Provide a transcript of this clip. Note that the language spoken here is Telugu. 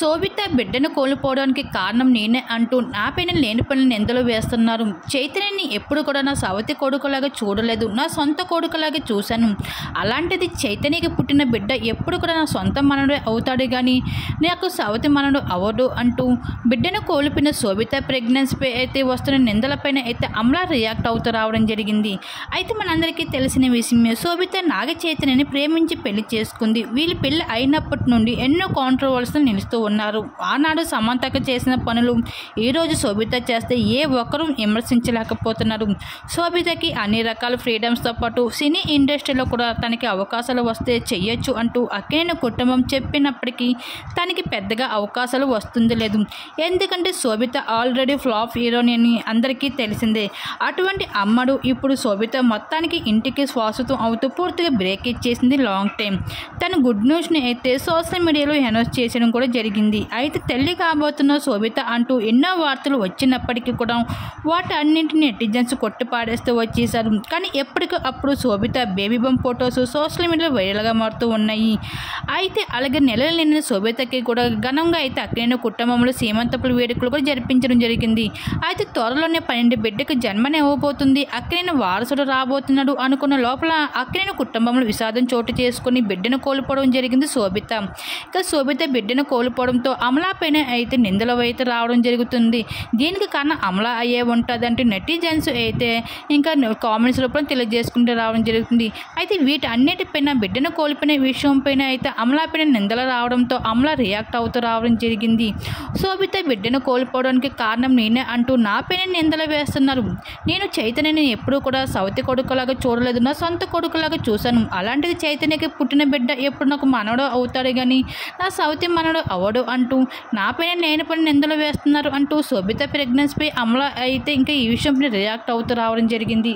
శోభిత బిడ్డను కోల్పోవడానికి కారణం నేనే అంటూ నా పైన లేని పనులు నిందలు వేస్తున్నారు. చైతన్యని ఎప్పుడు కూడా నా సవతి కొడుకులాగా చూడలేదు, నా సొంత కొడుకులాగా చూశాను. అలాంటిది చైతన్యకి పుట్టిన బిడ్డ ఎప్పుడు కూడా నా సొంత మనడు అవుతాడు కానీ నాకు సవతి మనడు అవడు అంటూ బిడ్డను కోల్పోయిన శోభిత ప్రెగ్నెన్సీపై అయితే వస్తున్న నిందలపైన అయితే అమలా రియాక్ట్ అవుతూ రావడం జరిగింది. అయితే మనందరికీ తెలిసిన విషయమే, శోభిత నాగ చైతన్యని ప్రేమించి పెళ్లి చేసుకుంది. వీళ్ళు పెళ్లి అయినప్పటి నుండి ఎన్నో కాంట్రవర్సీలు నిలుస్తూ ఉన్నారు. ఆనాడు సమంతకు చేసిన పనులు ఈరోజు శోభిత చేస్తే ఏ ఒక్కరూ విమర్శించలేకపోతున్నారు. శోభితకి అన్ని రకాల ఫ్రీడమ్స్తో పాటు సినీ ఇండస్ట్రీలో కూడా తనకి అవకాశాలు వస్తే చెయ్యొచ్చు అంటూ అక్కినేని కుటుంబం చెప్పినప్పటికీ తనకి పెద్దగా అవకాశాలు వస్తుంది లేదు. ఎందుకంటే శోభిత ఆల్రెడీ ఫ్లాప్ హీరోయిన్ అని అందరికీ తెలిసిందే. అటువంటి అమ్మడు ఇప్పుడు శోభిత మొత్తానికి ఇంటికి శ్వాసతం అవుతూ పూర్తిగా బ్రేక్ ఇచ్చేసింది. లాంగ్ టైం తన గుడ్ న్యూస్ని అయితే సోషల్ మీడియాలో అనౌన్స్ చేయడం కూడా జరిగింది. అయితే తల్లి కాబోతున్న శోభిత అంటూ ఎన్నో వార్తలు వచ్చినప్పటికీ కూడా వాటన్నింటినీ నెటిజన్స్ కొట్టిపాడేస్తూ వచ్చేసారు. కానీ ఎప్పటికప్పుడు శోభిత బేబీ బంప్ ఫొటోస్ సోషల్ మీడియాలో వైరల్గా మారుతూ ఉన్నాయి. అయితే అలాగే నెలలు నిన్న శోభితకి కూడా ఘనంగా అయితే అక్కినేని కుటుంబంలో సీమంతపుల వేడుకలు కూడా జరిపించడం జరిగింది. అయితే త్వరలోనే 12 బిడ్డకు జన్మనివ్వబోతుంది, అక్కినేని వారసుడు రాబోతున్నాడు అనుకున్న లోపల అక్కినేని కుటుంబంలో విషాదం చోటు చేసుకుని బిడ్డను కోల్పోవడం జరిగింది శోభిత. ఇక శోభిత బిడ్డను కోల్పోవడంతో అమలా పైన అయితే నిందలు అయితే రావడం జరుగుతుంది. దీనికి కారణం అమలా అయ్యే ఉంటుంది అంటే నెటిజన్స్ అయితే ఇంకా కామెంట్స్ రూపంలో తెలియజేసుకుంటూ రావడం జరుగుతుంది. అయితే వీటన్నిటిపైన బిడ్డను కోల్పోయిన విషయం పైన అయితే అమలా పైన నిందలు రావడంతో అమలా రియాక్ట్ అవుతూ రావడం జరిగింది. శోభిత బిడ్డను కోల్పోవడానికి కారణం నేనే అంటూ నా పైన నిందలు వేస్తున్నారు. నేను చైతన్యని ఎప్పుడూ కూడా సవతి కొడుకులాగా చూడలేదు, నా సొంత కొడుకులాగా చూశాను. అలాంటిది చైతన్యకి పుట్టిన బిడ్డ ఎప్పుడు నాకు మనవడు అవుతాడు కానీ నా సవతి మనడు అవడు అంటూ నా పైన లేని పని నిందలు వేస్తున్నారు అంటూ శోభిత ప్రెగ్నెన్సీపై అమలా అయితే ఇంకా ఈ విషయంపై రియాక్ట్ అవుతూ రావడం జరిగింది.